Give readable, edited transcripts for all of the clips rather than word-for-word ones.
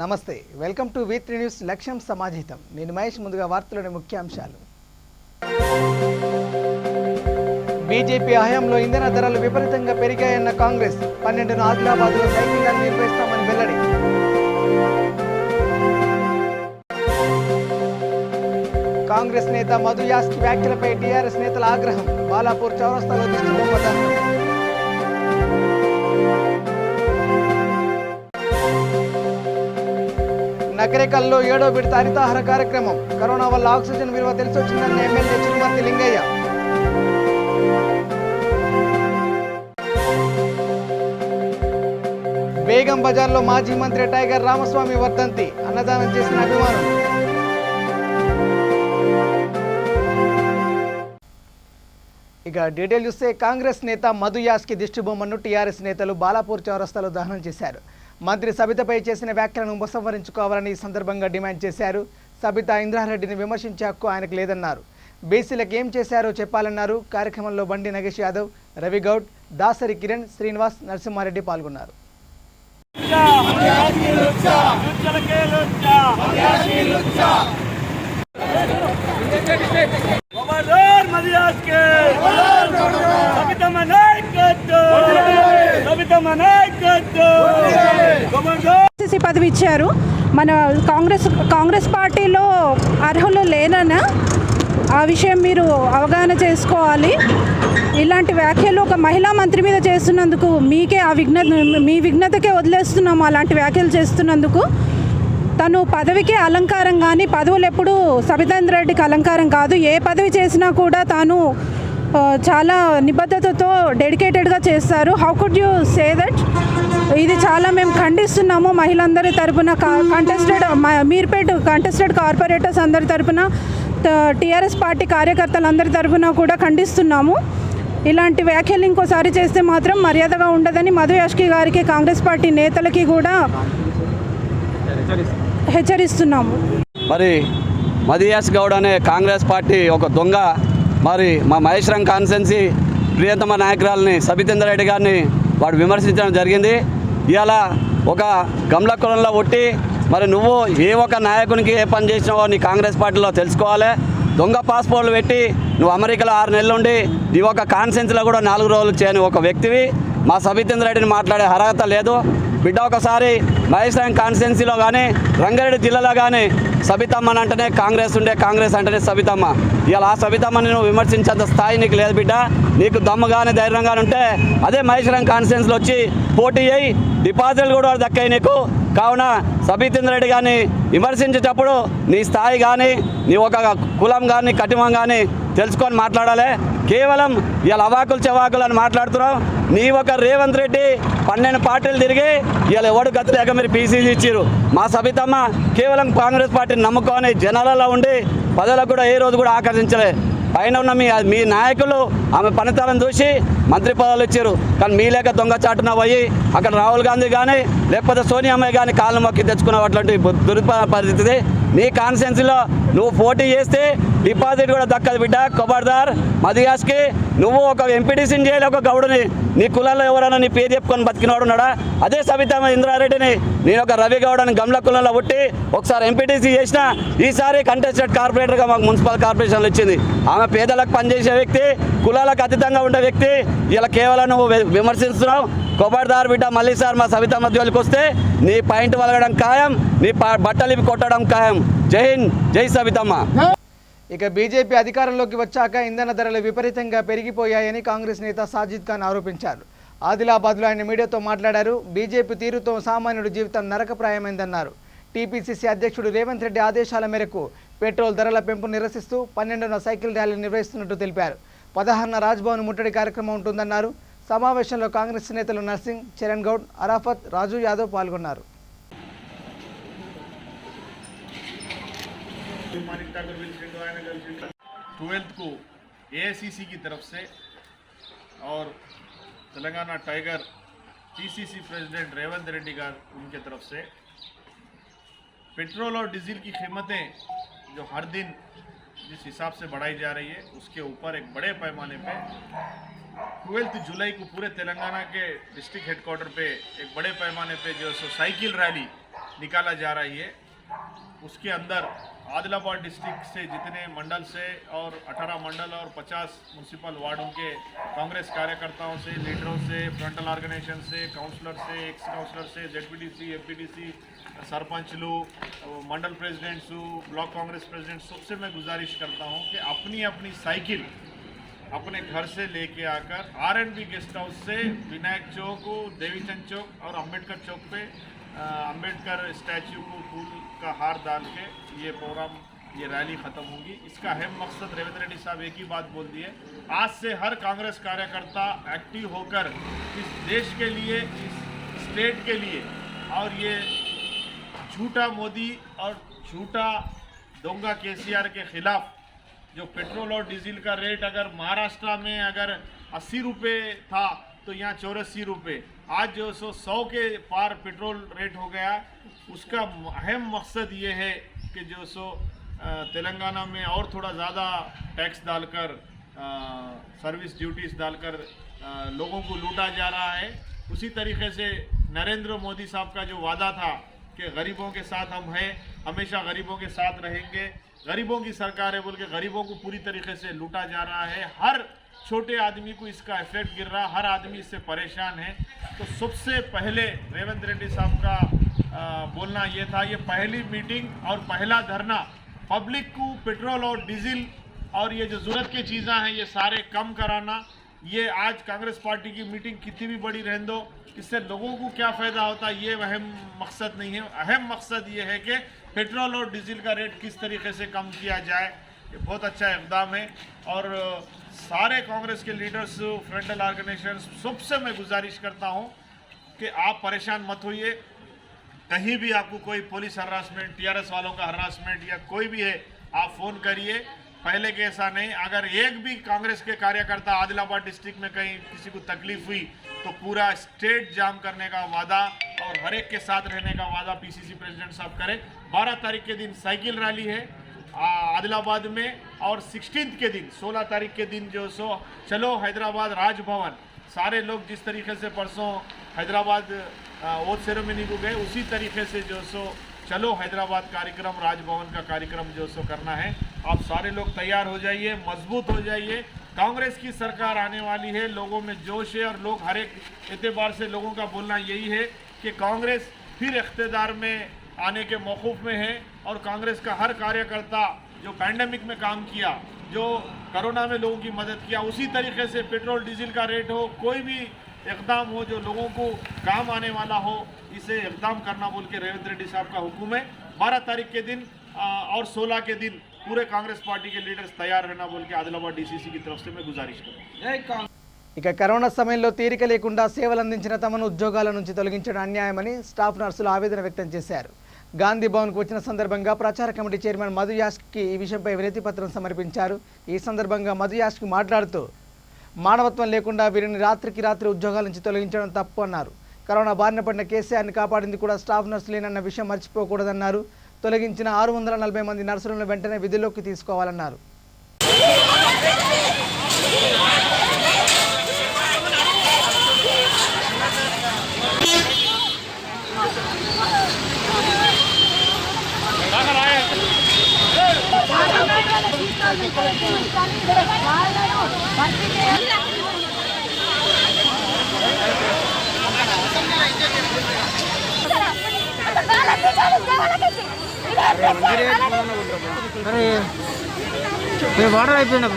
నమస్తే, welcome to V3 news లక్ష్యం సమాజితం. నేను మహేష్. ముందుగా వార్తలోని ముఖ్యాంశాలు. బీజేపీ హయాంలో ఇంధన ధరలు విపరీతంగా పెరిగాయన్న కాంగ్రెస్. 12న ఆదిలాబాద్లో సైకిల్ ర్యాలీ నిర్వహిస్తామని వెల్లడి. కాంగ్రెస్ నేత మధు యాస్కి వ్యాఖ్యలపై టీఆర్ఎస్ నేతల ఆగ్రహం. బాలాపూర్ చౌరస్తాలో దిష్టి బొమ్మ దహనం. నకరేకల్లో 7వ విడత హరితహార కార్యక్రమం. కరోనా వల్ల ఆక్సిజన్ విలువ తెలిసొచ్చిందన్న ఎమ్మెల్యే చిరుమర్తి లింగయ్య. బేగం బజార్లో మాజీ మంత్రి టైగర్ రామస్వామి వర్ధంతి. అన్నదానం చేసిన అభిమానులు. ఇక డీటెయిల్ చూస్తే కాంగ్రెస్ నేత మధు యాస్కి దిష్టి బొమ్మను టీఆర్ఎస్ నేతలు బాలాపూర్ చౌరస్తాలో దహనం చేశారు. మంత్రి సబితపై చేసిన వ్యాఖ్యలను ఉపసంహరించుకోవాలని ఈ సందర్భంగా డిమాండ్ చేశారు. సబిత ఇంద్రారెడ్డిని విమర్శించే హక్కు ఆయనకు లేదన్నారు. బీసీలకు ఏం చేశారో చెప్పాలన్నారు. కార్యక్రమంలో బండి నగేష్ యాదవ్, రవి గౌడ్, దాసరి కిరణ్, శ్రీనివాస్, నరసింహారెడ్డి పాల్గొన్నారు. పదవి ఇచ్చారు. మన కాంగ్రెస్ పార్టీలో అర్హులు లేనన్నా ఆ విషయం మీరు అవగాహన చేసుకోవాలి. ఇలాంటి వ్యాఖ్యలు ఒక మహిళా మంత్రి మీద చేస్తున్నందుకు మీకే మీ విఘ్నతకే వదిలేస్తున్నాము. అలాంటి వ్యాఖ్యలు చేస్తున్నందుకు తను పదవికే అలంకారం, కానీ పదవులు ఎప్పుడు సబితేంద్ర రెడ్డికి అలంకారం కాదు. ఏ పదవి చేసినా కూడా తాను చాలా నిబద్ధతతో డెడికేటెడ్గా చేస్తారు. How could you say that? ఇది చాలా మేము ఖండిస్తున్నాము. మహిళలందరి తరపున, మీర్పేట్ కంటెస్టెడ్ కార్పొరేటర్స్ అందరి తరపున, టీఆర్ఎస్ పార్టీ కార్యకర్తలందరి తరపున కూడా ఖండిస్తున్నాము. ఇలాంటి వ్యాఖ్యలు ఇంకోసారి చేస్తే మాత్రం మర్యాదగా ఉండదని మధు యాస్కి గారికి, కాంగ్రెస్ పార్టీ నేతలకి కూడా హెచ్చరిస్తున్నాము. మరి మధు యాస్కి గౌడ్ అనే కాంగ్రెస్ పార్టీ ఒక దొంగ. మరి మా మహేశ్వరం కాన్స్టిట్యున్సీ ప్రియతమ నాయకురాలని సబితేంద్ర రెడ్డి గారిని వాడు విమర్శించడం జరిగింది. ఇవాళ ఒక గమ్ల కులంలో ఒట్టి మరి నువ్వు ఏ ఒక నాయకునికి ఏ పని చేసినావో నీ కాంగ్రెస్ పార్టీలో తెలుసుకోవాలి. దొంగ పాస్పోర్ట్లు పెట్టి నువ్వు అమెరికాలో 6 నెలలు ఉండి నీ ఒక కాన్స్టిట్యున్సీలో కూడా 4 రోజులు చేయని ఒక వ్యక్తివి. మా సబితేంద్ర రెడ్డిని మాట్లాడే అర్హత లేదు బిడ్డ. ఒకసారి మహేశ్వరం కాన్స్టిట్యున్సీలో కానీ రంగారెడ్డి జిల్లాలో కానీ సబితమ్మని అంటేనే కాంగ్రెస్ ఉండే, కాంగ్రెస్ అంటేనే సబితమ్మ. ఇలా ఆ సబితమ్మని నువ్వు విమర్శించేంత స్థాయి నీకు లేదు బిడ్డ. నీకు దమ్ము కానీ ధైర్యం కానీ ఉంటే అదే మహేశ్వరం కాన్స్టిట్యున్సీలో వచ్చి పోటీ అయ్యి డిపాజిట్లు కూడా దక్కాయి నీకు. కావున సబితేంద్ర రెడ్డి కానీ విమర్శించేటప్పుడు నీ స్థాయి కానీ, నీ ఒక కులం కానీ, కటిమం కానీ తెలుసుకొని మాట్లాడాలి. కేవలం ఇలా అవాకులు చెవాకులు అని మాట్లాడుతున్నావు. నీ ఒక రేవంత్ రెడ్డి 12 పార్టీలు తిరిగి ఇలా ఎవడు గతి లేక మీరు పీసీసీ ఇచ్చారు. మా సబితమ్మ కేవలం కాంగ్రెస్ పార్టీని నమ్ముకొని జనాలలో ఉండి పదవులకు కూడా ఏ రోజు కూడా ఆకర్షించలే. పైన ఉన్న మీ నాయకులు ఆమె పనితనం చూసి మంత్రి పదవులు ఇచ్చారు. కానీ మీ లేక దొంగచాటున పోయి అక్కడ రాహుల్ గాంధీ కానీ లేకపోతే సోనియా గానీ కాళ్ళు మొక్కి తెచ్చుకున్న అట్లాంటి పరిస్థితి. నీ కాన్స్టిట్యున్సీలో నువ్వు పోటీ చేస్తే డిపాజిట్ కూడా దక్కదు బిడ్డ. ఖబర్దార్ మధు యాస్కి. నువ్వు ఒక ఎంపీటీసీని చేయలే ఒక గౌడుని. నీ కులాల్లో ఎవరైనా నీ పేరు చెప్పుకొని బతికినవాడు ఉన్నాడా? అదే సబితమ్మ ఇంద్రారెడ్డిని నేను ఒక రవి గౌడ్ అని గమ్ల కులంలో పుట్టి ఒకసారి ఎంపీటీసీ చేసిన, ఈసారి కంటెస్టెడ్ కార్పొరేటర్గా మాకు మున్సిపల్ కార్పొరేషన్లు ఇచ్చింది. ఆమె పేదలకు పనిచేసే వ్యక్తి, కులాలకు అతీతంగా ఉండే వ్యక్తి. ఇలా కేవలం నువ్వు విమర్శిస్తున్నావు. ఖబర్దార్ బిడ్డ. మళ్ళీ సార్ మా సబితమ్మ జోలికి వస్తే నీ పాయింట్ వలగడం ఖాయం, నీ బట్టలిపి కొట్టడం ఖాయం. జై హింద్, జై సబితమ్మ. ఇక బీజేపీ అధికారంలోకి వచ్చాక ఇంధన ధరలు విపరీతంగా పెరిగిపోయాయని కాంగ్రెస్ నేత సాజిద్ ఖాన్ ఆరోపించారు. ఆదిలాబాద్లో ఆయన మీడియాతో మాట్లాడారు. బీజేపీ తీరుతో సామాన్యుడి జీవితం నరకప్రాయమైందన్నారు. టీపీసీసీ అధ్యక్షుడు రేవంత్ రెడ్డి ఆదేశాల మేరకు పెట్రోల్ ధరల పెంపు నిరసిస్తూ 12న సైకిల్ ర్యాలీ నిర్వహిస్తున్నట్టు తెలిపారు. 16న రాజ్భవన్ ముట్టడి కార్యక్రమం ఉంటుందన్నారు. సమావేశంలో కాంగ్రెస్ నేతలు నర్సింగ్, చరణ్ గౌడ్, అరాఫత్, రాజు యాదవ్ పాల్గొన్నారు. 12th को एआईसीसी की तरफ से और Telangana tiger PCC president Revanth Reddy गार उनके तरफ से पेट्रोल और डीजल की कीमतें जो हर दिन जिस हिसाब से बढ़ाई जा रही है उसके ऊपर एक बड़े पैमाने पे 12 जुलाई को पूरे तेलंगाना के डिस्ट्रिक्ट हेडक्वार्टर पे एक बड़े पैमाने पे जो साइकिल रैली निकाला जा रही है। उसके अंदर आदिलाबाद डिस्ट्रिक्ट से जितने मंडल से और 18 मंडल और 50 म्यूनसिपल वार्डों के कांग्रेस कार्यकर्ताओं से, लीडरों से, फ्रंटल ऑर्गेनाइजेशन से, काउंसलर से, एक्स काउंसलर से, जेडपीटीसी, एफपीटीसी, सरपंचलू, मंडल प्रेसिडेंट्स, ब्लॉक कांग्रेस प्रेसिडेंट, सबसे मैं गुजारिश करता हूं कि अपनी अपनी साइकिल अपने घर से लेके आकर आरएनबी गेस्ट हाउस से विनायक चौक, देवीचंद चौक और अंबेडकर चौक पे अंबेडकर स्टैच्यू को फूल का हार डाल के ये प्रोग्राम, ये रैली ख़त्म होगी। इसका अहम मकसद रेवंत रेड्डी साहब एक ही बात बोल दिए, आज से हर कांग्रेस कार्यकर्ता एक्टिव होकर इस देश के लिए, इस स्टेट के लिए, और ये झूठा मोदी और झूठा दोंगा केसीआर के खिलाफ जो पेट्रोल और डीजल का रेट अगर महाराष्ट्र में अगर 80 रुपये था तो यहाँ 84 रुपये, आज जो 100 के पार पेट्रोल रेट हो गया। उसका अहम मकसद ये है कि जो तेलंगाना में और थोड़ा ज़्यादा टैक्स डालकर, सर्विस ड्यूटीज़ डालकर लोगों को लूटा जा रहा है। उसी तरीके से नरेंद्र मोदी साहब का जो वादा था कि गरीबों के साथ हम हैं, हमेशा गरीबों के साथ रहेंगे, गरीबों की सरकार है बोल के गरीबों को पूरी तरीके से लूटा जा रहा है। हर छोटे आदमी को इसका इफेक्ट गिर रहा, हर आदमी इससे परेशान है। तो सबसे पहले रेवंत रेड्डी साहब का बोलना ये था, ये पहली मीटिंग और पहला धरना पब्लिक को पेट्रोल और डीजल और ये जो ज़रूरत की चीज़ें हैं ये सारे कम कराना। ये आज कांग्रेस पार्टी की मीटिंग कितनी भी बड़ी रहने दो, इससे लोगों को क्या फ़ायदा होता है ये अहम मकसद नहीं है। अहम मकसद ये है कि पेट्रोल और डीजल का रेट किस तरीके से कम किया जाए। ये बहुत अच्छा इक़दाम है और सारे कांग्रेस के लीडर्स, फ्रंटल ऑर्गेनाइजेशन, सबसे मैं गुजारिश करता हूं कि आप परेशान मत होइए। कहीं भी आपको कोई पुलिस हरासमेंट, टीआरएस वालों का हरासमेंट या कोई भी है, आप फ़ोन करिए। पहले के ऐसा नहीं, अगर एक भी कांग्रेस के कार्यकर्ता आदिलाबाद डिस्ट्रिक्ट में कहीं किसी को तकलीफ हुई तो पूरा स्टेट जाम करने का वादा और हर एक के साथ रहने का वादा पीसीसी प्रेसिडेंट साहब करें। 12 तारीख के दिन साइकिल रैली है आदिलाबाद में और 16 के दिन, 16 तारीख के दिन जो चलो हैदराबाद राजभवन, सारे लोग जिस तरीके से परसों हैदराबाद ओथ सेरेमनी को गए उसी तरीके से जो चलो हैदराबाद कार्यक्रम, राजभवन का कार्यक्रम जो करना है। आप सारे लोग तैयार हो जाइए, मजबूत हो जाइए। कांग्रेस की सरकार आने वाली है, लोगों में जोश है और लोग हर एक एतबार से लोगों का बोलना यही है कि कांग्रेस फिर इख्तियार में आने के मौक़ूफ़ में है। और कांग्रेस का हर कार्यकर्ता जो पैंडेमिक में काम किया, जो कोरोना में लोगों की मदद किया, उसी तरीके से पेट्रोल डीजल का रेट हो, कोई भी इक़दाम हो जो लोगों को काम आने वाला हो, इसे इक़दाम करना बोल के रेवंत रेड्डी साहब का हुक्म है। 12 तारीख के दिन और 16 के दिन पूरे कांग्रेस पार्टी के लीडर्स तैयार रहना बोल के आदिलाबाद डीसीसी की तरफ से मैं गुजारिश करूँ। ఇక కరోనా సమయంలో తీరిక లేకుండా సేవలు అందించిన తమను ఉద్యోగాల నుంచి తొలగించడం అన్యాయమని స్టాఫ్ నర్సులు ఆవేదన వ్యక్తం చేశారు. గాంధీ భవన్కు వచ్చిన సందర్భంగా ప్రచార కమిటీ చైర్మన్ మధు యాష్కి ఈ విషయంపై వినతి పత్రం సమర్పించారు. ఈ సందర్భంగా మధు యాష్కి మాట్లాడుతూ మానవత్వం లేకుండా వీరిని రాత్రికి రాత్రి ఉద్యోగాల నుంచి తొలగించడం తప్పు అన్నారు. కరోనా బారిన పడిన కేసీఆర్ని కాపాడింది కూడా స్టాఫ్ నర్సులేనన్న విషయం మర్చిపోకూడదన్నారు. తొలగించిన 640 మంది నర్సులను వెంటనే విధుల్లోకి తీసుకోవాలన్నారు. వాటర్ అయిపోయింది.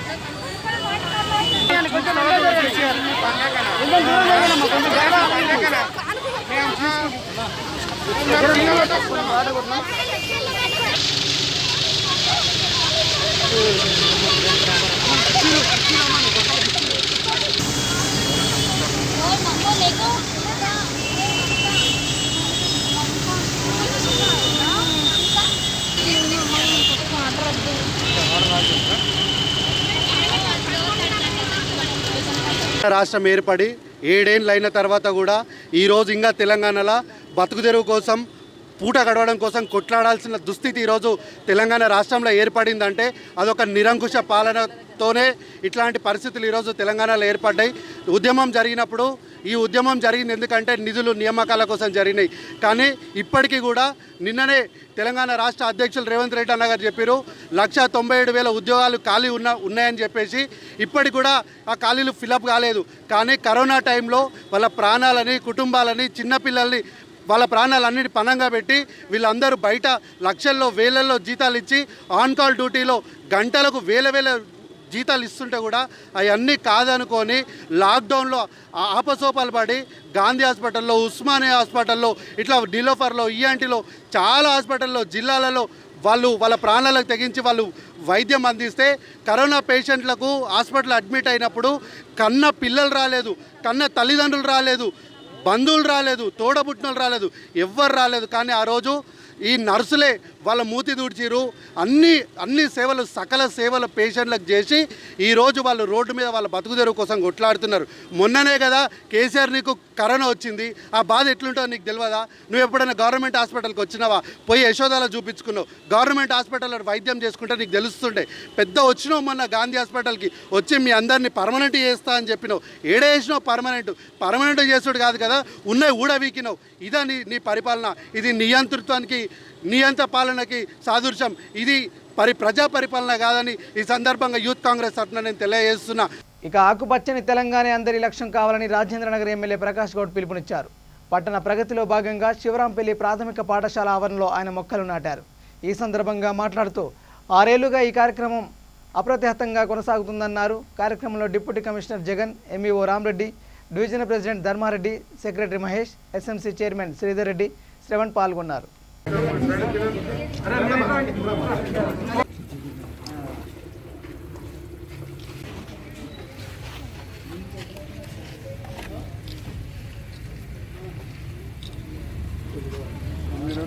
రాష్ట్రం ఏర్పడి 7 ఏళ్ళు అయిన తర్వాత కూడా ఈరోజు ఇంకా తెలంగాణలో బతుకుదెరువు కోసం, పూట గడవడం కోసం కొట్లాడాల్సిన దుస్థితి ఈరోజు తెలంగాణ రాష్ట్రంలో ఏర్పడిందంటే అదొక నిరంకుశ పాలనతోనే ఇట్లాంటి పరిస్థితులు ఈరోజు తెలంగాణలో ఏర్పడ్డాయి. ఉద్యమం జరిగినప్పుడు ఈ ఉద్యమం జరిగింది ఎందుకంటే నిధులు నియామకాల కోసం జరిగినాయి. కానీ ఇప్పటికీ కూడా నిన్ననే తెలంగాణ రాష్ట్ర అధ్యక్షులు రేవంత్ రెడ్డి అన్న గారు చెప్పారు 197,000 ఉద్యోగాలు ఖాళీ ఉన్నాయని చెప్పేసి ఇప్పటికి కూడా ఆ ఖాళీలు ఫిలప్ కాలేదు. కానీ కరోనా టైంలో వాళ్ళ ప్రాణాలని, కుటుంబాలని, చిన్నపిల్లల్ని వాళ్ళ ప్రాణాలన్నిటి పణంగా పెట్టి వీళ్ళందరూ బయట లక్షల్లో వేలల్లో జీతాలు ఇచ్చి ఆన్ కాల్ డ్యూటీలో గంటలకు వేల జీతాలు ఇస్తుంటే కూడా అవన్నీ కాదనుకొని లాక్డౌన్లో ఆపసోపాలు పడి గాంధీ హాస్పిటల్లో, ఉస్మానియా హాస్పిటల్లో, ఇట్లా డిలోఫర్లో, ఈఎన్టీలో చాలా హాస్పిటల్లో జిల్లాలలో వాళ్ళ ప్రాణాలకు తెగించి వాళ్ళు వైద్యం అందిస్తే కరోనా పేషెంట్లకు హాస్పిటల్ అడ్మిట్ అయినప్పుడు కన్న పిల్లలు రాలేదు, కన్న తల్లిదండ్రులు రాలేదు, బంధువులు రాలేదు, తోడబుట్టినలు రాలేదు, ఎవ్వరు రాలేదు. కానీ ఆ రోజు ఈ నర్సులే వాళ్ళ మూతి దూడ్చిరు, అన్ని సేవలు, సకల సేవలు పేషెంట్లకు చేసి ఈరోజు వాళ్ళు రోడ్డు మీద వాళ్ళ బతుకుదెరువు కోసం కొట్లాడుతున్నారు. మొన్ననే కదా కేసీఆర్ నీకు కరోనా వచ్చింది, ఆ బాధ ఎట్లుంటుందో నీకు తెలియదా? నువ్వు ఎప్పుడైనా గవర్నమెంట్ హాస్పిటల్కి వచ్చినావా? పోయి యశోదాలో చూపించుకున్నావు, గవర్నమెంట్ హాస్పిటల్లో వైద్యం చేసుకుంటే నీకు తెలుస్తుండే. పెద్ద వచ్చినావు మొన్న గాంధీ హాస్పిటల్కి వచ్చి మీ అందరినీ పర్మనెంట్ చేస్తా అని చెప్పినావు. ఏడేసినావు పర్మనెంట్ చేసుడు కాదు కదా, ఉన్నాయి ఊడవీకినావు. ఇదా నీ పరిపాలన? ఇది నియంత్ర పాలనకి సాదృశ్యం. ఇది ప్రజా పరిపాలన కాదని ఈ సందర్భంగా యూత్ కాంగ్రెస్ తరఫున నేను తెలియజేస్తున్నా. ఇక ఆకుపచ్చని తెలంగాణ అందరి లక్ష్యం కావాలని రాజేంద్రనగర్ ఎమ్మెల్యే ప్రకాష్ గౌడ్ పిలుపునిచ్చారు. పట్టణ ప్రగతిలో భాగంగా శివరాంపల్లి ప్రాథమిక పాఠశాల ఆవరణలో ఆయన మొక్కలు నాటారు. ఈ సందర్భంగా మాట్లాడుతూ 6 ఏళ్లుగా ఈ కార్యక్రమం అప్రతిహతంగా కొనసాగుతుందన్నారు. కార్యక్రమంలో deputy commissioner Jagan, MEO Ramareddy, division president Dharmareddy, secretary Mahesh, SMC chairman Sridhar Reddy, Shravan పాల్గొన్నారు.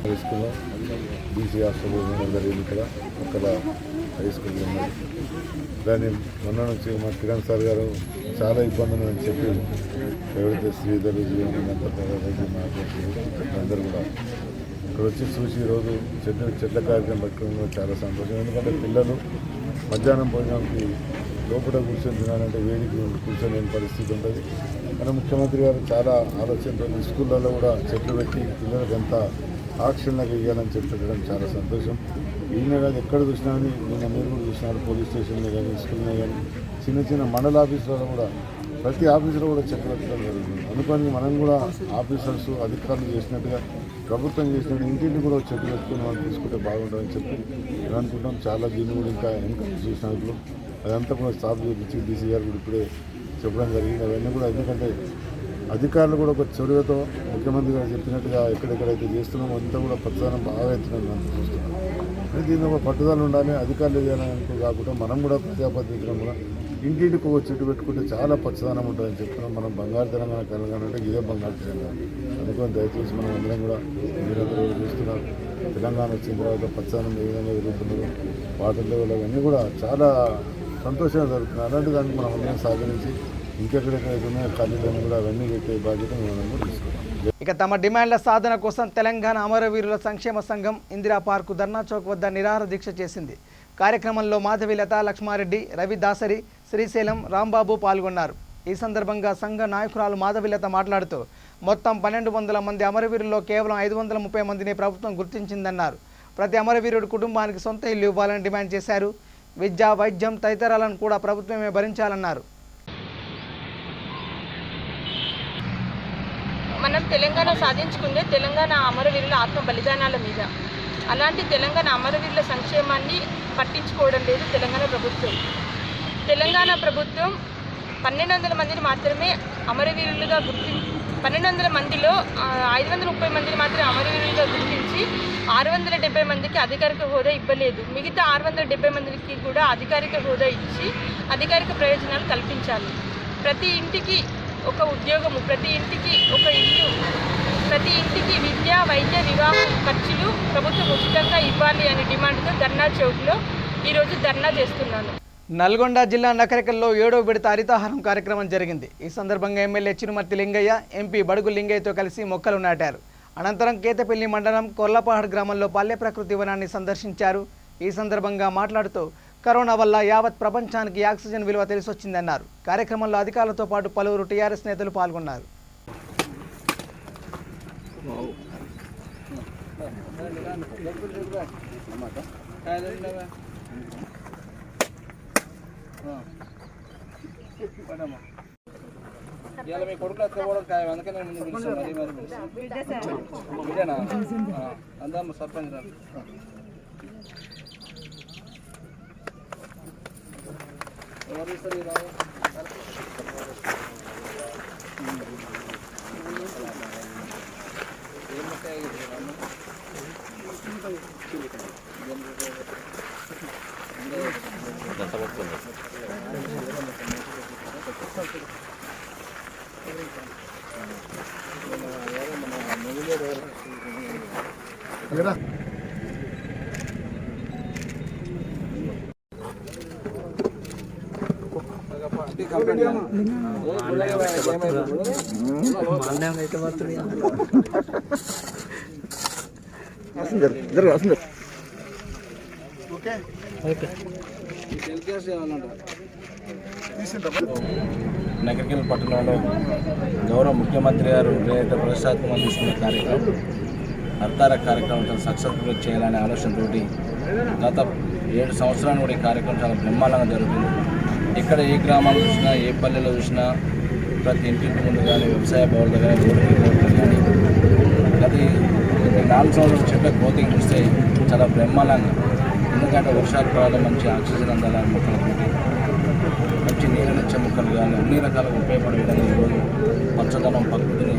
హై స్కూల్లో బీసీ హాస్టల్ జరిగింది ఇక్కడ అక్కడ హై స్కూల్ ఉన్నది. దాన్ని మొన్న నుంచి మా కిరణ్ సార్ గారు చాలా ఇబ్బందులు అని చెప్పి ఎవరైతే శ్రీధర్ జీవన్ అందరూ కూడా ఇక్కడ వచ్చి చూసి ఈరోజు చెట్ల కార్యక్రమం పెట్టుకోవడం చాలా సంతోషం. ఎందుకంటే పిల్లలు మధ్యాహ్నం భోజనానికి లోపల కూర్చొని తినాలంటే వేడికి కూర్చొని లేని పరిస్థితి ఉంటుంది. కానీ ముఖ్యమంత్రి గారు చాలా ఆలోచనతో స్కూళ్ళల్లో కూడా చెట్లు పెట్టి పిల్లలకు ఎంత ఆక్షన్లకు ఇవ్వాలని చెప్పడం చాలా సంతోషం. ఈయన కాదు ఎక్కడ చూసినా కానీ నిన్న మీరు కూడా చూసినారు, పోలీస్ స్టేషన్లో కానీ స్కూల్లో కానీ చిన్న మండల ఆఫీసులలో కూడా ప్రతి ఆఫీసులో కూడా చెట్లు పెట్టడం జరుగుతుంది. అందుకని మనం కూడా ఆఫీసర్స్ అధికారులు చేసినట్టుగా ప్రభుత్వం చేసినట్టు ఇంటిని కూడా చెట్లు పెట్టుకుని వాళ్ళు తీసుకుంటే బాగుంటుందని చెప్పి నేను అనుకుంటాం. చాలా దీన్ని కూడా ఇంకా చూసినట్లు అదంతా కూడా స్టాప్ చేయించి డీసీ గారు కూడా ఇప్పుడే చెప్పడం జరిగింది. అవన్నీ కూడా ఎందుకంటే అధికారులు కూడా ఒక చొరవతో ముఖ్యమంత్రి గారు చెప్పినట్టుగా ఎక్కడెక్కడైతే చేస్తున్నామో అంతా కూడా పచ్చదనం బాగా ఎత్తున చూస్తున్నాం. అంటే దీన్ని ఒక పట్టుదల ఉండాలి. అధికారులు చేయాలనుకో కాకుండా మనం కూడా ప్రజాప్రతినిధులను కూడా ఇంటింటికి ఒక చెట్టు పెట్టుకుంటే చాలా పచ్చదనం ఉంటుందని చెప్తున్నాం. మనం బంగారు తెలంగాణ అంటే ఇదే బంగారు తెలంగాణ. అందుకని దయచేసి మనం అందరం కూడా మీరందరూ చూస్తున్నారు. తెలంగాణ వచ్చిన తర్వాత పచ్చదనం ఏ విధంగా జరుగుతున్నారు, వాటర్ లెవెల్ అవన్నీ కూడా చాలా సంతోషంగా జరుగుతున్నాయి. అలాంటి దానికి మనం అందరం సహకరించి ఇంకెక్కడెక్కడైతే ఉన్నాయో ఖాళీలను కూడా అవన్నీ పెట్టే బాధ్యత మనం కూడా తీసుకున్నాం. ఇక తమ డిమాండ్ల సాధన కోసం తెలంగాణ అమరవీరుల సంక్షేమ సంఘం ఇందిరా పార్కు ధర్నా చౌక్ వద్ద నిరాహార దీక్ష చేసింది. కార్యక్రమంలో మాధవిలత, లక్ష్మారెడ్డి, రవి దాసరి, శ్రీశైలం, రాంబాబు పాల్గొన్నారు. ఈ సందర్భంగా సంఘ నాయకురాలు మాధవిలత మాట్లాడుతూ మొత్తం 1200 మంది అమరవీరుల్లో కేవలం 530 మందిని ప్రభుత్వం గుర్తించిందన్నారు. ప్రతి అమరవీరుడి కుటుంబానికి సొంత ఇల్లు ఇవ్వాలని డిమాండ్ చేశారు. విద్య, వైద్యం తదితరాలను కూడా ప్రభుత్వమే భరించాలన్నారు. మనం తెలంగాణ సాధించుకుందే తెలంగాణ అమరవీరుల ఆత్మ బలిదానాల మీద. అలాంటి తెలంగాణ అమరవీరుల సంక్షేమాన్ని పట్టించుకోవడం లేదు తెలంగాణ ప్రభుత్వం. తెలంగాణ ప్రభుత్వం 1200 మందిని మాత్రమే అమరవీరులుగా 1200 మందిలో 530 మందిని మాత్రమే అమరవీరులుగా గుర్తించి 670 మందికి అధికారిక హోదా ఇవ్వలేదు. మిగతా 670 మందికి కూడా అధికారిక హోదా ఇచ్చి అధికారిక ప్రయోజనాలు కల్పించాలి. ప్రతి ఇంటికి ఒక ఉద్యోగము, ప్రతి ఇంటికి ఒక ఇల్లు, ప్రతి ఇంటికి విద్య, వైద్య, వివాహం ఖర్చులు ప్రభుత్వం ఉచితంగా ఇవ్వాలి అనే డిమాండ్తో ధర్నా చౌక్లో ఈరోజు ధర్నా చేస్తున్నాను. నల్గొండ జిల్లా నకరికల్లో 7వ విడత హరితహారం కార్యక్రమం జరిగింది. ఈ సందర్భంగా ఎమ్మెల్యే చిరుమర్తి లింగయ్య, ఎంపీ బడుగు లింగయ్యతో కలిసి మొక్కలు నాటారు. అనంతరం కేతపల్లి మండలం కొర్లపహాడ్ గ్రామంలో పల్లె ప్రకృతి వనాన్ని సందర్శించారు. ఈ సందర్భంగా మాట్లాడుతూ కరోనా వల్ల యావత్ ప్రపంచానికి ఆక్సిజన్ విలువ తెలిసొచ్చిందన్నారు. కార్యక్రమంలో అధికారులతో పాటు పలువురు టీఆర్ఎస్ నేతలు పాల్గొన్నారు. ఇవాళ మీ కొడుకులు ఎత్తుకోవడం ఖాయం, అందుకనే ముందు పిలుస్తాం. మరి బిడ్డనా అందమ్మ సర్పంచ్ రా. ఎవరు ఇస్తారు ఈ రావు? నగరికల్ పట్టణంలో గౌరవ ముఖ్యమంత్రి గారు ఏదైతే ప్రతిష్టాత్మకంగా తీసుకున్న కార్యక్రమం హర్తార కార్యక్రమం చాలా సక్సెస్ఫుల్గా చేయాలనే ఆలోచనతో గత 7 సంవత్సరాలు కూడా ఈ కార్యక్రమం చాలా బ్రహ్మాండంగా జరుగుతుంది. ఇక్కడ ఏ గ్రామాలు చూసినా, ఏ పల్లెలో చూసినా ప్రతి ఇంటి ముందు కానీ, వ్యవసాయ భవన్లు కానీ, రోడ్డు కానీ గత 4 సంవత్సరాల చెట్ల గ్రోతింగ్ చూస్తే చాలా బ్రహ్మాండంగా, ఎందుకంటే వర్షాలు పడాలి, మంచి ఆక్సిజన్ అందాలని మొక్కలతోటి మంచి నీళ్ళనిచ్చే మొక్కలు కానీ అన్ని రకాలుగా ఉపయోగపడే విధంగా ఈరోజు పచ్చదనం ప్రకృతిని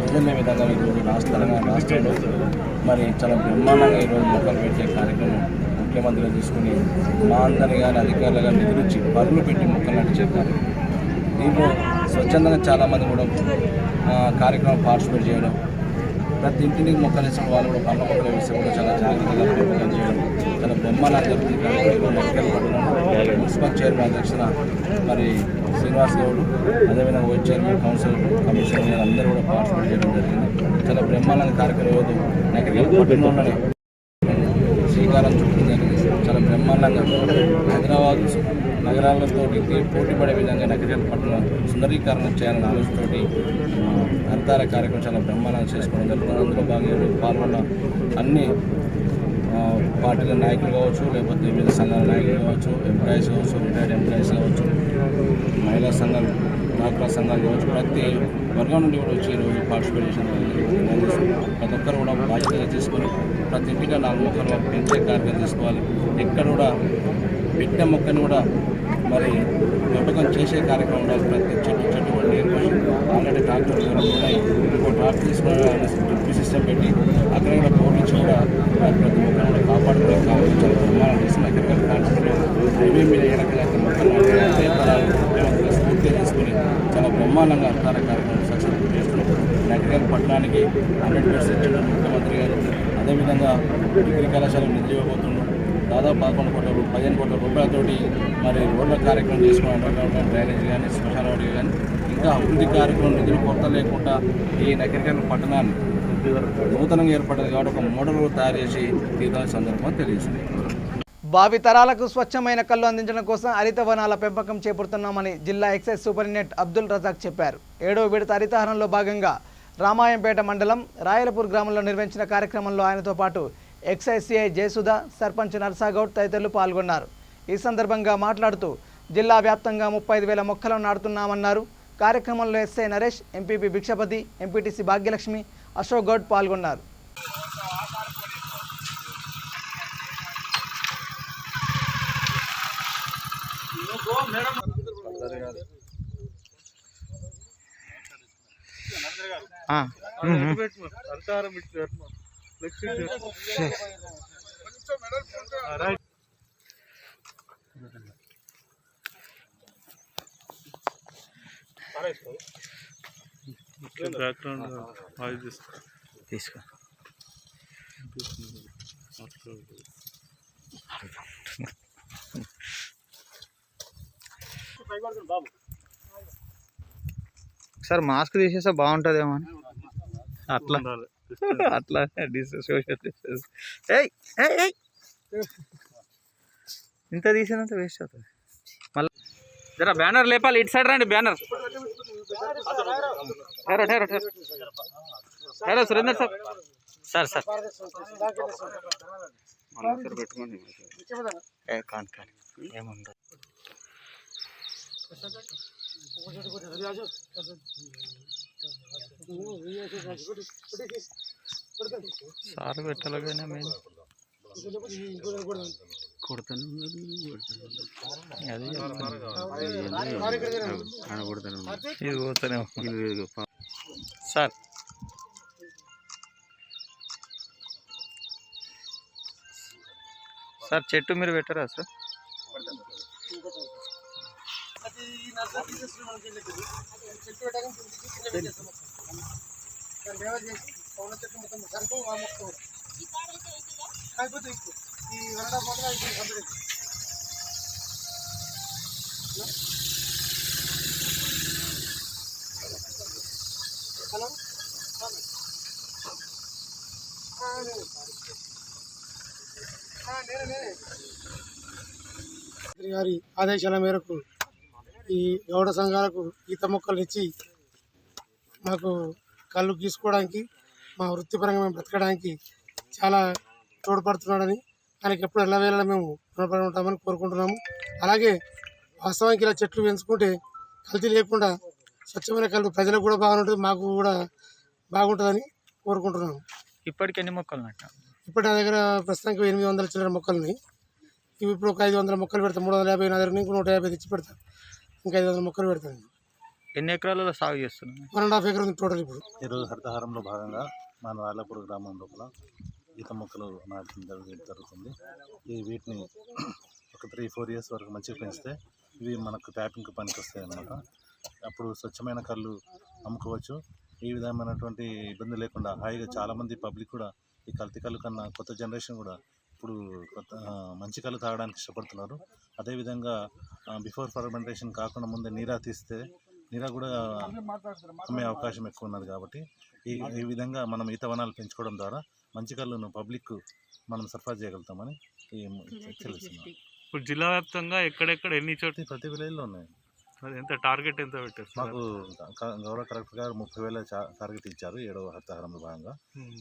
నిజమే విధంగా ఈరోజు తెలంగాణ రాష్ట్రంలో మరి చాలా బ్రహ్మాండంగా ఈరోజు మొక్కలు పెట్టే కార్యక్రమం ముఖ్యమంత్రిగా తీసుకుని మా అందరినీ కానీ అధికారులు కానీ నిధులిచ్చి పనులు పెట్టి మొక్కలు నాటి చెప్పారు. దీంట్లో స్వచ్ఛందంగా చాలామంది కూడా కార్యక్రమం పార్టిసిపేట్ చేయడం, ప్రతి ఇంటిని మొక్కలు వేసిన వాళ్ళు కూడా పండ్ల మొక్కలు వేస్తే కూడా చాలా జాగ్రత్తగా పెంపకం చేయడం చాలా బ్రహ్మాండంగా జరుగుతుంది. మున్సిపల్ చైర్మన్ అధ్యక్షున మరి శ్రీనివాస్ గౌడ్, అదేవిధంగా వైస్ చైర్మన్ కమిషనర్ గారు అందరూ కూడా పార్టిసిపేట్ చేయడం జరిగింది. చాలా బ్రహ్మాండంగా కార్యక్రమం రోజు పట్టణంలోనే శ్రీకారం చుట్టింది. చాలా బ్రహ్మాండంగా హైదరాబాద్ నగరాలతో పోటీ పడే విధంగా నగరికల్ పట్టణం సుందరీకరణ చేయాలనే ఆలోచనతోటి హరితార కార్యక్రమం చాలా బ్రహ్మాండంగా చేసుకోవడం జరుగుతుంది. అందులో భాగంగా పాల్గొన్న అన్ని పార్టీల నాయకులు కావచ్చు, లేకపోతే వివిధ సంఘాల నాయకులు కావచ్చు, ఎంప్లాయీస్ కావచ్చు, రిటైర్డ్ ఎంప్లాయీస్ కావచ్చు, మహిళా సంఘాలు, డాక్టర్ సంఘాలు కావచ్చు, ప్రతి వర్గం నుండి కూడా వచ్చి ఈరోజు పార్టిసిపేషన్ ప్రతి ఒక్కరు కూడా బాధ్యతగా తీసుకొని ప్రతి ఇంటిగా 4 మొక్కలు పెంచే కార్యక్రమం తీసుకోవాలి. ఎక్కడ కూడా పెట్టిన మొక్కను కూడా మరి పెంపకం చేసే కార్యక్రమం ఉండాలి. ప్రతి చెట్టు కూడా నేర్పి ఆల్రెడీ ట్రాక్టర్ ఉన్నాయి, ఇంకో ట్రాక్టర్ తీసుకుని డ్రిప్ సిస్టమ్ పెట్టి అక్కడ కూడా పోటీ కూడా ప్రతి మొక్కను కూడా కాపాడుకునే కార్యక్రమం నిర్మాణం చేసి నగరికల్ హైవే మీద ఏ రకంగా మొక్కలు స్ఫూర్తిగా తీసుకుని చాలా బ్రహ్మాండంగా హరితార కార్యక్రమం సక్సెస్ఫుల్ చేస్తున్నాం. నగరికల్ పట్టణానికి 100% ఇచ్చిన ముఖ్యమంత్రి గారు, అదేవిధంగా డిగ్రీ కళాశాల నిధులు ఇవ్వబోతున్నాం. దాదాపు 15 కోట్ల రూపాయలతోటి మరి రోడ్ల కార్యక్రమం చేసుకోవడం, డ్రైనేజ్ కానీ, శ్మశాన వాటికి కానీ ఇంకా అభివృద్ధి కార్యక్రమం నిధులు కొరత లేకుండా ఈ నగరికల్ పట్టణాన్ని నూతనంగా ఏర్పడింది కాబట్టి ఒక మోడల్ తయారు చేసి తీరాల్సిన సందర్భం తెలియజేసింది. భావి తరాలకు స్వచ్ఛమైన కళ్ళు అందించడం కోసం హరిత వనాల పెంపకం చేపడుతున్నామని జిల్లా ఎక్సైజ్ సూపరింటెండెంట్ అబ్దుల్ రజాక్ చెప్పారు. 7వ విడత హరితహారంలో భాగంగా రామాయంపేట మండలం రాయలపూర్ గ్రామంలో నిర్వహించిన కార్యక్రమంలో ఆయనతో పాటు ఎక్సైజ్ సిఐ జయసుధ, సర్పంచ్ నర్సాగౌడ్ తదితరులు పాల్గొన్నారు. ఈ సందర్భంగా మాట్లాడుతూ జిల్లా వ్యాప్తంగా 35,000 మొక్కలను నాటుతున్నామన్నారు. కార్యక్రమంలో SI Naresh, MPP Bhikshapathi, MPTC Bhagyalakshmi, Ashok Goud పాల్గొన్నారు. తీసుకో సార్ మాస్క్ తీసేస్తే బాగుంటుందేమో అని అట్లా అట్లా సోషల్ డిస్టెన్స్. ఇంత తీసినంత వేస్ట్ అవుతుంది. మళ్ళీ జరా బ్యానర్ లేపాలి, ఇటు సైడ్ రండి banner. Hello Surender sir sir ఏముందో సార్ పెట్టాలగానే మేము కొడతాను అది ఇది పోతానే సార్ సార్ చెట్టు మీరు పెట్టరా సార్ గారి ఆదేశాల మేరకు ఈ గౌడ సంఘాలకు ఈత మొక్కలు ఇచ్చి మాకు కళ్ళు గీసుకోవడానికి మా వృత్తిపరంగా మేము బ్రతకడానికి చాలా తోడ్పడుతున్నాడని ఆయనకి ఎప్పుడు ఎల్లవేళలా మేము రుణపడి ఉంటామని కోరుకుంటున్నాము. అలాగే వాస్తవానికి ఇలా చెట్లు పెంచుకుంటే కల్తీ లేకుండా స్వచ్ఛమైన కళ్ళు ప్రజలకు కూడా బాగుంటుంది, మాకు కూడా బాగుంటుందని కోరుకుంటున్నాము. ఇప్పటికి ఎన్ని మొక్కలు నాటాం? ఇప్పటి నా దగ్గర ప్రస్తుతానికి 800 చిల్లర మొక్కలు ఉన్నాయి. ఇవి ఇప్పుడు ఒక 500 మొక్కలు పెడతాం. 350 నా దగ్గర ఇంకో 150 తెచ్చి పెడతాను. ఇంకా 500 మొక్కలు పెడతాను. ఎన్ని ఎకరాలలో సాగు చేస్తున్నాం? 1.5 ఎకరం టోటల్. ఇప్పుడు ఈరోజు హరితహారంలో భాగంగా మన రాళ్ళపూర్ గ్రామం లోపల ఈత మొక్కలు నాటడం జరుగుతుంది. వీటిని ఒక 3-4 ఇయర్స్ వరకు మంచిగా పెంచితే ఇవి మనకు ట్యాపింగ్కి పనికి వస్తాయి అన్నమాట. అప్పుడు స్వచ్ఛమైన కళ్ళు అమ్ముకోవచ్చు. ఈ విధమైనటువంటి ఇబ్బంది లేకుండా హాయిగా చాలామంది పబ్లిక్ కూడా ఈ కల్తీ కళ్ళు కన్నా కొత్త జనరేషన్ కూడా ఇప్పుడు మంచి కళ్ళు తాగడానికి ఇష్టపడుతున్నారు. అదేవిధంగా బిఫోర్ ఫర్మెంటేషన్ కాకుండా ముందే నీరా తీస్తే నీరా కూడా అమ్మే అవకాశం ఎక్కువ ఉన్నది. కాబట్టి ఈ విధంగా మనం ఈత వనాలు పెంచుకోవడం ద్వారా మంచి కళ్ళను పబ్లిక్ మనం సరఫరా చేయగలుగుతామని తెలుస్తుంది. ఇప్పుడు జిల్లా వ్యాప్తంగా ఎక్కడెక్కడ ఎన్ని చోట్ల? ప్రతి విలేజ్లో ఉన్నాయి. ఎంత టార్గెట్ ఎంత పెట్టారు? మాకు గౌరవ కలెక్టర్ గారు 30,000 టార్గెట్ ఇచ్చారు 7వ హరితహారంలో భాగంగా.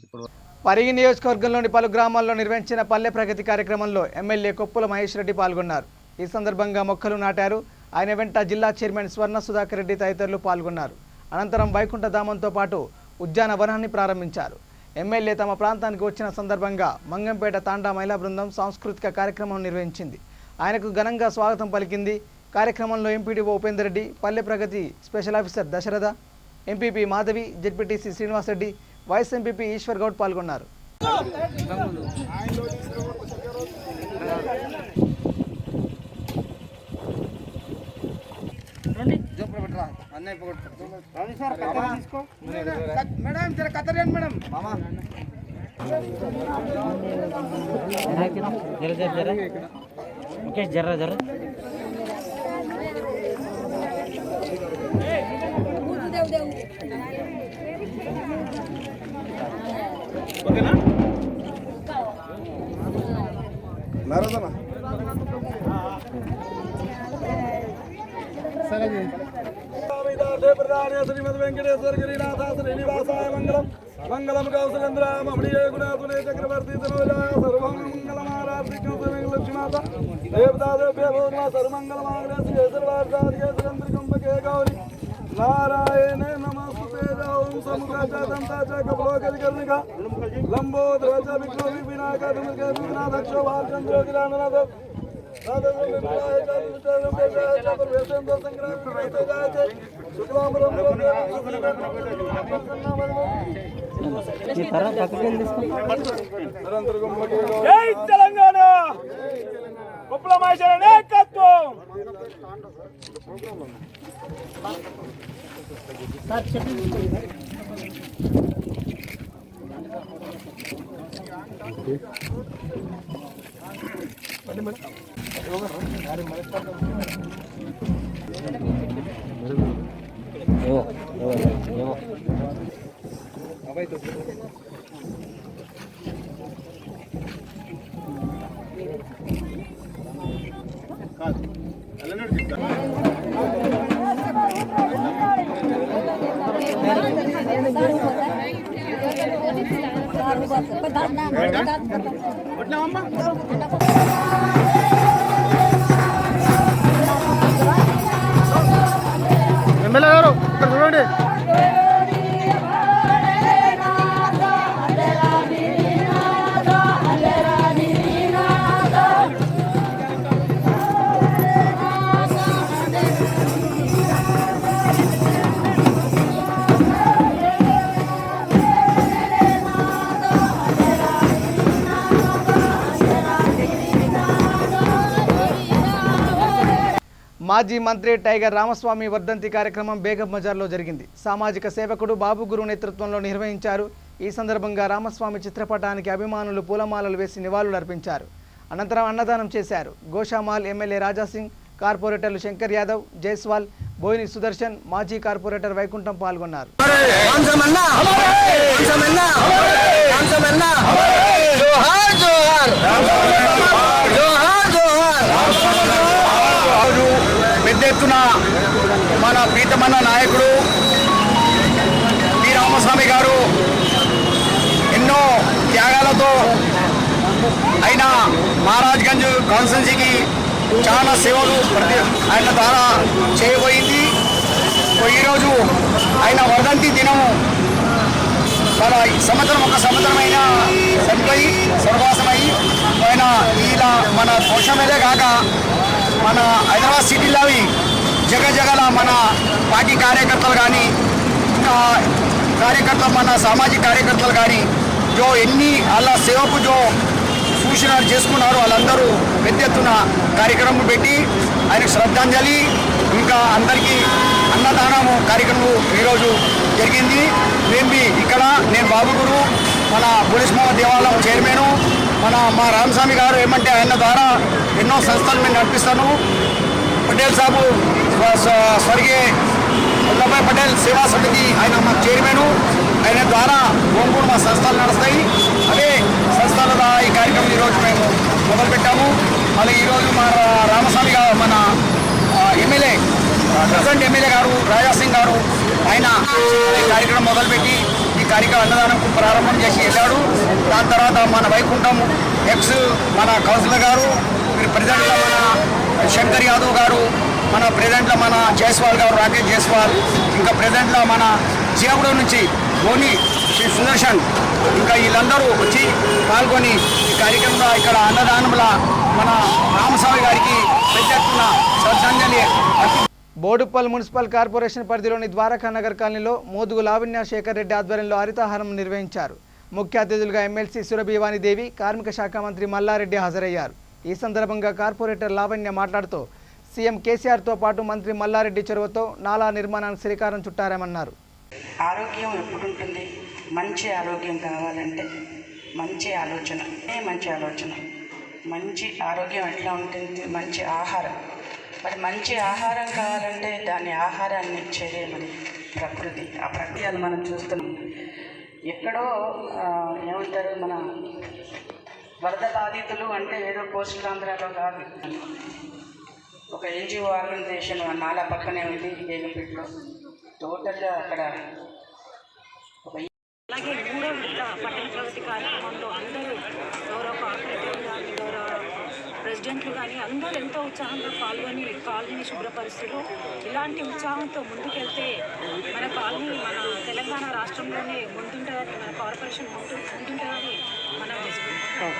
ఇప్పుడు పరిగి నియోజకవర్గంలోని పలు గ్రామాల్లో నిర్వహించిన పల్లె ప్రగతి కార్యక్రమంలో ఎమ్మెల్యే కొప్పుల మహేష్ రెడ్డి పాల్గొన్నారు. ఈ సందర్భంగా మొక్కలు నాటారు. ఆయన వెంట జిల్లా చైర్మన్ స్వర్ణ సుధాకర్ రెడ్డి తదితరులు పాల్గొన్నారు. అనంతరం వైకుంఠధామంతో పాటు ఉద్యానవనాన్ని ప్రారంభించారు. ఎమ్మెల్యే తమ ప్రాంతానికి వచ్చిన సందర్భంగా మంగంపేట తాండా మహిళా బృందం సాంస్కృతిక కార్యక్రమం నిర్వహించింది. ఆయనకు ఘనంగా స్వాగతం పలికింది. కార్యక్రమంలో MPDO Upender Reddy, Palle Pragathi special officer Dasaratha, MPP Madhavi, ZPTC Srinivasa Reddy, vice MPP Eshwar Goud పాల్గొన్నారు. శ్రీమద్ వెంకటేశ్వర గిరినాథ శ్రీనివాసాయ మంగళం మంగళం కౌశలేంద్ర మమళీయ గుణాతునే చక్రవర్తి తనోజాయ సర్వమంగళమారాధికృష్ణమాత దేవతాదేవ్య భూర్మ సర్వమంగళమాగ్రే శ్రీకేశ్వరవార్తాదికే సురేంద్రకుంభకే గౌరి నారాయణే నమస్తుతే ఓం సముఖాచ కపలోకరికర్ణిక లంబోదరచ విఘ్నో వినాయక దుర్గే విఘ్నాధక్షో వాచంద్రో గిరాననాథ జై తెలంగాణ కొప్పుల మహేష్ నాయకత్వం. ఎమ్మెల్యే గారు ఇక్కడ చూడండి. మాజీ మంత్రి టైగర్ రామస్వామి వర్ధంతి కార్యక్రమం బేగం బజార్లో జరిగింది. సామాజిక సేవకుడు బాబు గురు నేతృత్వంలో నిర్వహించారు. ఈ సందర్భంగా రామస్వామి చిత్రపటానికి అభిమానులు పూలమాలలు వేసి నివాళులు అర్పించారు. అనంతరం అన్నదానం చేశారు. గోషామాల్ ఎమ్మెల్యే రాజాసింగ్, కార్పొరేటర్లు శంకర్ యాదవ్, జైస్వాల్, బోయిని సుదర్శన్, మాజీ కార్పొరేటర్ వైకుంఠం పాల్గొన్నారు. పెద్ద ఎత్తున మన ప్రీతమన్న నాయకుడు టి రామస్వామి గారు ఎన్నో త్యాగాలతో ఆయన మహారాజ్గంజ్ కాన్స్టిట్యున్సీకి చాలా సేవలు ఆయన ద్వారా చేయబోయింది. ఈరోజు ఆయన వర్ధంతి దినము మన ఒక సంవత్సరమైన చనిపోయి స్వర్గవాసమై ఆయన ఇలా మన కోశమేదే కాక మన హైదరాబాద్ సిటీలోవి జగజగల మన పార్టీ కార్యకర్తలు కానీ కార్యకర్తలు మన సామాజిక కార్యకర్తలు కానీ జో ఎన్ని అలా సేవకు జో సూచనలు చేసుకున్నారు వాళ్ళందరూ పెద్ద ఎత్తున కార్యక్రమం పెట్టి ఆయనకు శ్రద్ధాంజలి ఇంకా అందరికీ అన్నదానము కార్యక్రమం ఈరోజు జరిగింది. మేము ఇక్కడ నేను బాబుగురు మన పోలీస్ దేవాలయం చైర్మన్ మా రామస్వామి గారు ఏమంటే ఆయన ద్వారా ఎన్నో సంస్థలు మేము నడిపిస్తాను. పటేల్ సాబు స్వర్గీయ వల్లభాయ్ పటేల్ సేవా సమితి ఆయన మా చైర్మన్, ఆయన ద్వారా గోంగూరు మా సంస్థలు నడుస్తాయి. అదే సంస్థల ద్వారా ఈ కార్యక్రమం ఈరోజు మేము మొదలుపెట్టాము. మళ్ళీ ఈరోజు మా రామస్వామి గారు మన ఎమ్మెల్యే ప్రజెంట్ ఎమ్మెల్యే గారు రాజాసింగ్ గారు ఆయన ఈ కార్యక్రమం మొదలుపెట్టి ఈ కార్యక్రమం అన్నదానం ప్రారంభం చేసి వెళ్ళాడు. దాని తర్వాత మన వైకుంఠం ఎక్స్ మన కౌన్సిలర్ గారు, ప్రెసిడెంట్లో మన శంకర్ యాదవ్ గారు, మన ప్రెసిడెంట్లో మన జైస్వాల్ గారు, రాకేష్ జైస్వాల్, ఇంకా ప్రెసిడెంట్లో మన జీవగూడ నుంచి ధోని శ్రీ సుదర్శన్, ఇంకా వీళ్ళందరూ వచ్చి పాల్గొని ఈ కార్యక్రమంలో ఇక్కడ అన్నదానంలో మన రామస్వామి గారికి పెద్ద ఎత్తున శ్రద్ధాంజలి. బోడుప్పల్ మున్సిపల్ కార్పొరేషన్ పరిధిలోని ద్వారకా నగర్ కాలనీలో మోదుగు లావణ్య శేఖర్ రెడ్డి ఆధ్వర్యంలో హరితహారం నిర్వహించారు. ముఖ్య అతిథులుగా ఎమ్మెల్సీ సురభివాణిదేవి, కార్మిక శాఖ మంత్రి మల్లారెడ్డి హాజరయ్యారు. ఈ సందర్భంగా కార్పొరేటర్ లావణ్య మాట్లాడుతూ సీఎం కేసీఆర్తో పాటు మంత్రి మల్లారెడ్డి చొరవతో నాలా నిర్మాణానికి శ్రీకారం చుట్టారన్నారు. ఆరోగ్యం ఎప్పుడుంటుంది? మంచి ఆరోగ్యం కావాలంటే మంచి ఆలోచన, మంచి ఆరోగ్యం ఎట్లా ఉంటుంది? మంచి ఆహారం. మరి మంచి ఆహారం కావాలంటే దాని ఆహారాన్ని ఇచ్చేదే మరి ప్రకృతి. ఆ ప్రక్రియలు మనం చూస్తున్నాం. ఎక్కడో ఏమంటారు, మన వరద బాధితులు అంటే ఏదో కోస్టలాంధ్రలో కాదు, ఒక ఎన్జిఓ ఆర్గనైజేషన్ నాలా పక్కనే ఉంది ఏగపేటలో. టోటల్గా అక్కడ అలాగే మూడో విడత పట్టణ ప్రగతి కార్యక్రమంలో అందరూ గౌరవ కార్పొరేటర్లు కానీ గౌరవ ప్రెసిడెంట్లు కానీ అందరూ ఎంతో ఉత్సాహంగా పాల్గొని కాలనీ శుభ్రపరుస్తూ ఇలాంటి ఉత్సాహంతో ముందుకెళ్తే మన కాలనీ మన తెలంగాణ రాష్ట్రంలోనే ముందుంటుందని, మన కార్పొరేషన్ ముందుంటుందని మనం చేసుకుంటాం.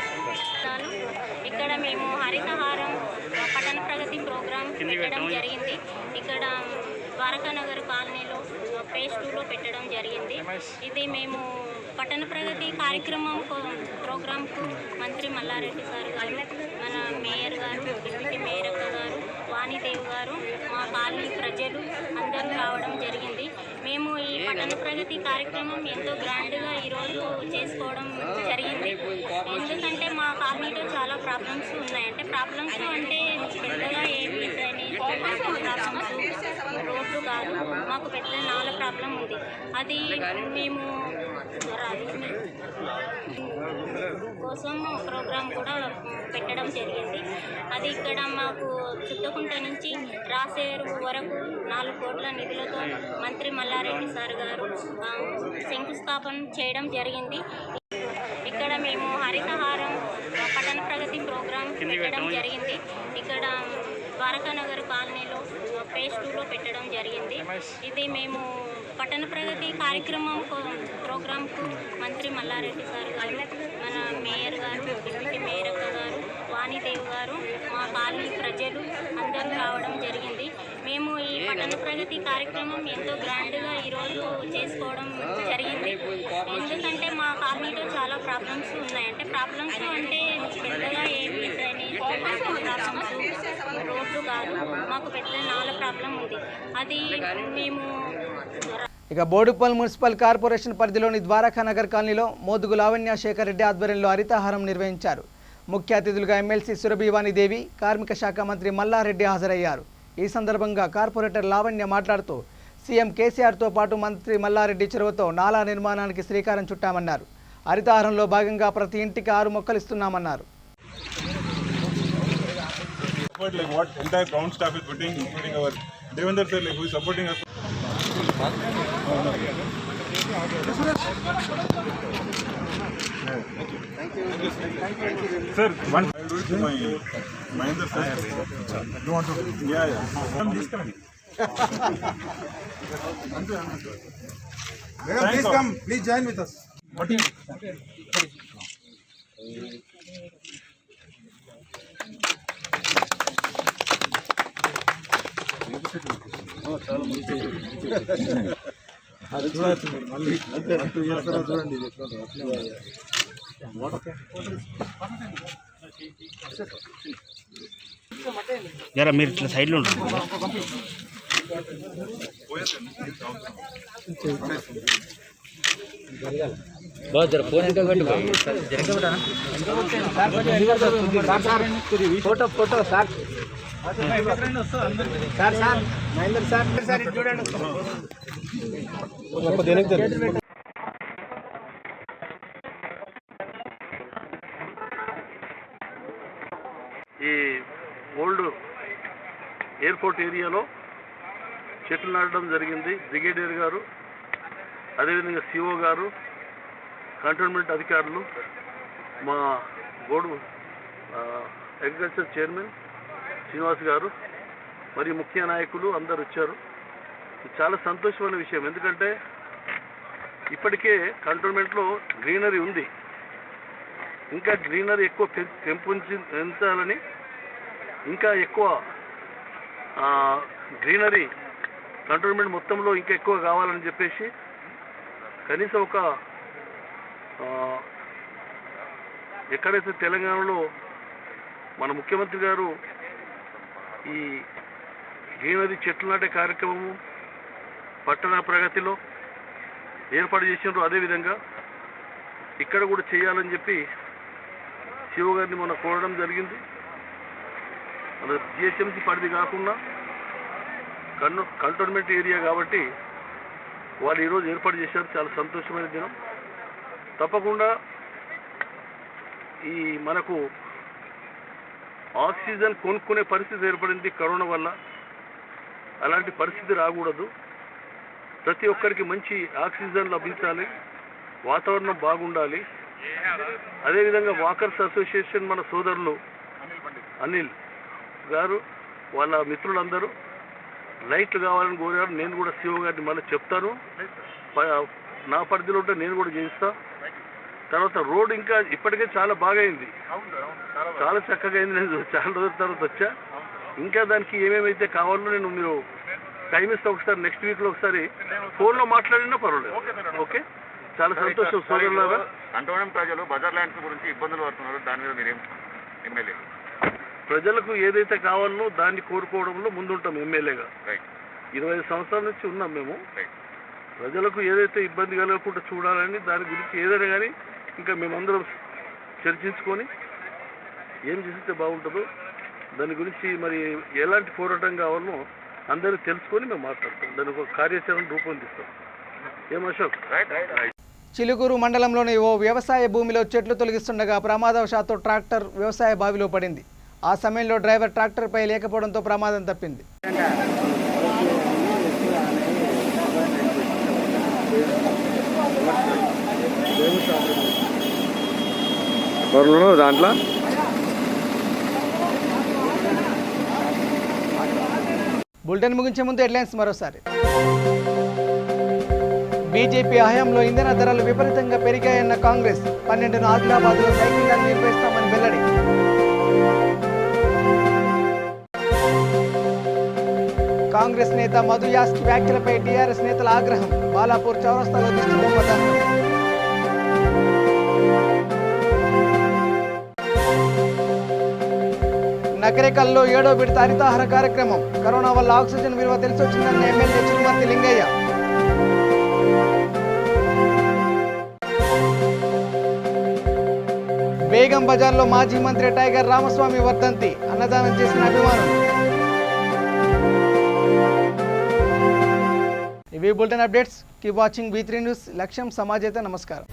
ఇక్కడ మేము హరితహారం పట్టణ ప్రగతి ప్రోగ్రాం పెట్టడం జరిగింది. ఇక్కడ ద్వారకా నగర్ కాలనీలో ఫేజ్ 2లో పెట్టడం జరిగింది. ఇది మేము పట్టణ ప్రగతి కార్యక్రమం ప్రోగ్రాంకు మంత్రి మల్లారెడ్డి సార్ గారు, మన మేయర్ గారు, డిప్యూటీ మేయర్ అక్క గారు, వాణిదేవి గారు, మా కాలనీ ప్రజలు అందరూ రావడం జరిగింది. మేము ఈ పట్టణ ప్రగతి కార్యక్రమం ఎంతో గ్రాండ్గా ఈరోజు చేసుకోవడం జరిగింది. ఎందుకంటే మా కాలనీలో చాలా ప్రాబ్లమ్స్ ఉన్నాయి. ప్రాబ్లమ్స్ అంటే పెద్దగా ఏమి ప్రాబ్లమ్స్ రోడ్లు కాదు, మాకు పెద్ద నాల ప్రాబ్లం ఉంది. అది మేము కోసం ప్రోగ్రాం కూడా పెట్టడం జరిగింది. అది ఇక్కడ మాకు చుట్టుకుంట నుంచి రాసేరు వరకు 4 కోట్ల నిధులతో మంత్రి మల్లారెడ్డి సార్ గారు శంకుస్థాపన చేయడం జరిగింది. ఇక్కడ మేము హరితహారం పట్టణ ప్రగతి ప్రోగ్రాం పెట్టడం జరిగింది. ఇక్కడ ద్వారకా నగర్ కాలనీలో ఫేజ్ 2లో పెట్టడం జరిగింది. ఇది మేము పట్టణ ప్రగతి కార్యక్రమం ప్రోగ్రాంకు మంత్రి మల్లారెడ్డి సార్ గారు, మన మేయర్ గారు, డిప్యూటీ మేయర్ అక్క గారు, వాణిదేవ్ గారు, మా కాలనీ ప్రజలు అందరూ రావడం జరిగింది. మేము ఈ పట్టణ ప్రగతి కార్యక్రమం ఎంతో గ్రాండ్గా ఈరోజు చేసుకోవడం జరిగింది. ఎందుకంటే మా కాలనీలో చాలా ప్రాబ్లమ్స్ ఉన్నాయి. ప్రాబ్లమ్స్ అంటే పెద్దగా ఏమి ప్రాబ్లమ్స్ రోడ్లు కాదు, మాకు పెద్ద నాల ప్రాబ్లం ఉంది. అది మేము ఇక బోడుపల్ మున్సిపల్ కార్పొరేషన్ పరిధిలోని ద్వారకా నగర్ కాలనీలో మోదుగు లావణ్య శేఖర్ రెడ్డి ఆధ్వర్యంలో హరితహారం నిర్వహించారు. ముఖ్య అతిథులుగా ఎమ్మెల్సీ సురభివాణిదేవి, కార్మిక శాఖ మంత్రి మల్లారెడ్డి హాజరయ్యారు. ఈ సందర్భంగా కార్పొరేటర్ లావణ్య మాట్లాడుతూ సీఎం కేసీఆర్తో పాటు మంత్రి మల్లారెడ్డి చొరవతో నాలా నిర్మాణానికి శ్రీకారం చుట్టామన్నారు. హరితహారంలో భాగంగా ప్రతి ఇంటికి 6 మొక్కలు ఇస్తున్నామన్నారు. Sir, one. I will do it to my Mahendra sir. You want to? Yeah. Come, please come. Madam, please come. Please join with us. What is? చూడండి జరా మీరు ఇట్లా సైడ్లో ఉంటుంది. Photo photo sir sir sir Mahender sir sir చూడండి. ఈ old airport ఏరియాలో చెట్లు నాటడం జరిగింది. బ్రిగేడియర్ గారు, అదేవిధంగా సిఓ గారు, కంటోన్మెంట్ అధికారులు, మా బోర్డు అగ్రికల్చర్ చైర్మన్ శ్రీనివాస్ గారు, మరి ముఖ్య నాయకులు అందరు వచ్చారు. చాలా సంతోషమైన విషయం. ఎందుకంటే ఇప్పటికే కంటోన్మెంట్లో గ్రీనరీ ఉంది, ఇంకా గ్రీనరీ ఎక్కువ పెంచాలని, ఇంకా ఎక్కువ గ్రీనరీ కంటోన్మెంట్ మొత్తంలో ఇంకా ఎక్కువ కావాలని చెప్పేసి కనీసం ఒక ఎక్కడైతే తెలంగాణలో మన ముఖ్యమంత్రి గారు ఈ గ్రీనరీ చెట్లు నాటే కార్యక్రమము పట్టణ ప్రగతిలో ఏర్పాటు చేసినారు, అదేవిధంగా ఇక్కడ కూడా చేయాలని చెప్పి శివ గారిని మనం కోరడం జరిగింది. అది జిహెచ్ఎంసీ పరిధి కాకుండా కంటోన్మెంట్ ఏరియా కాబట్టి వాళ్ళు ఈరోజు ఏర్పాటు చేశారు. చాలా సంతోషమైన దినం. తప్పకుండా ఈ మనకు ఆక్సిజన్ కొనుక్కునే పరిస్థితి ఏర్పడింది కరోనా వల్ల. అలాంటి పరిస్థితి రాకూడదు. ప్రతి ఒక్కరికి మంచి ఆక్సిజన్ లభించాలి, వాతావరణం బాగుండాలి. అదేవిధంగా వాకర్స్ అసోసియేషన్ మన సోదరులు అనిల్ గారు వాళ్ళ మిత్రులందరూ లైట్లు కావాలని కోరారు. నేను కూడా సిఓ గారిని మళ్ళీ చెప్తాను, నా పరిధిలో ఉంటే నేను కూడా చేయిస్తా. తర్వాత రోడ్ ఇంకా ఇప్పటికే చాలా బాగా అయింది, చాలా చక్కగా అయింది. నేను చాలా రోజుల తర్వాత వచ్చా. ఇంకా దానికి ఏమేమైతే కావాలో నేను మీరు టైం ఇస్తే ఒకసారి నెక్స్ట్ వీక్లో ఒకసారి ఫోన్లో మాట్లాడినా పర్వాలేదు. ఓకే, చాలా సంతోషం సోదరులారా. కంటోన్మెంట్ ప్రజలు బజార్ ల్యాండ్స్ గురించి ఇబ్బందులు పడుతున్నారు, దాని మీద మీరేం ఎమ్మెల్యే? ప్రజలకు ఏదైతే కావాలనో దాన్ని కోరుకోవడంలో ముందుంటాం ఎమ్మెల్యేగా. 25 సంవత్సరాల నుంచి ఉన్నాం మేము. ప్రజలకు ఏదైతే ఇబ్బంది కలగకుండా చూడాలని దాని గురించి ఏదైనా కానీ ఇంకా మేమందరం చర్చించుకొని ఏం చేస్తే బాగుంటుందో దాని గురించి మరి ఎలాంటి పోరాటం కావాలనో అందరూ తెలుసుకొని మేము మాట్లాడతాం. దాని ఒక కార్యాచరణ రూపొందిస్తాం. ఏం అశోక్? చిలుకూరు మండలంలోని ఓ వ్యవసాయ భూమిలో చెట్లు తొలగిస్తుండగా ప్రమాదవశాత్తు ట్రాక్టర్ వ్యవసాయ బావిలో పడింది. ఆ సమయంలో డ్రైవర్ ట్రాక్టర్పై లేకపోవడంతో ప్రమాదం తప్పింది. ఎవరు దాంట్లో బులెటిన్ ముగించే ముందు హెడ్లైన్స్ మరోసారి. బీజేపీ హయాంలో ఇంధన ధరలు విపరీతంగా పెరిగాయన్న కాంగ్రెస్. 12న ఆదిలాబాద్లో సైకిల్ ర్యాలీ నిర్వహిస్తామని వెల్లడి. కాంగ్రెస్ నేత మధు యాస్కి వ్యాఖ్యలపై టీఆర్ఎస్ నేతల ఆగ్రహం. బాలాపూర్ చౌరస్తాలో దిష్టి బొమ్మ దహనం. నకరేకల్లో 7వ విడత హరితహార కార్యక్రమం. కరోనా వల్ల ఆక్సిజన్ విలువ తెలిసొచ్చిందన్న ఎమ్మెల్యే చిరుమర్తి లింగయ్య. బేగం బజార్లో మాజీ మంత్రి టైగర్ రామస్వామి వర్ధంతి. అన్నదానం చేసిన అభిమానులు. ఇవి bulletin updates. Keep watching B3 news. లక్ష్యం సమాజేత. నమస్కారం.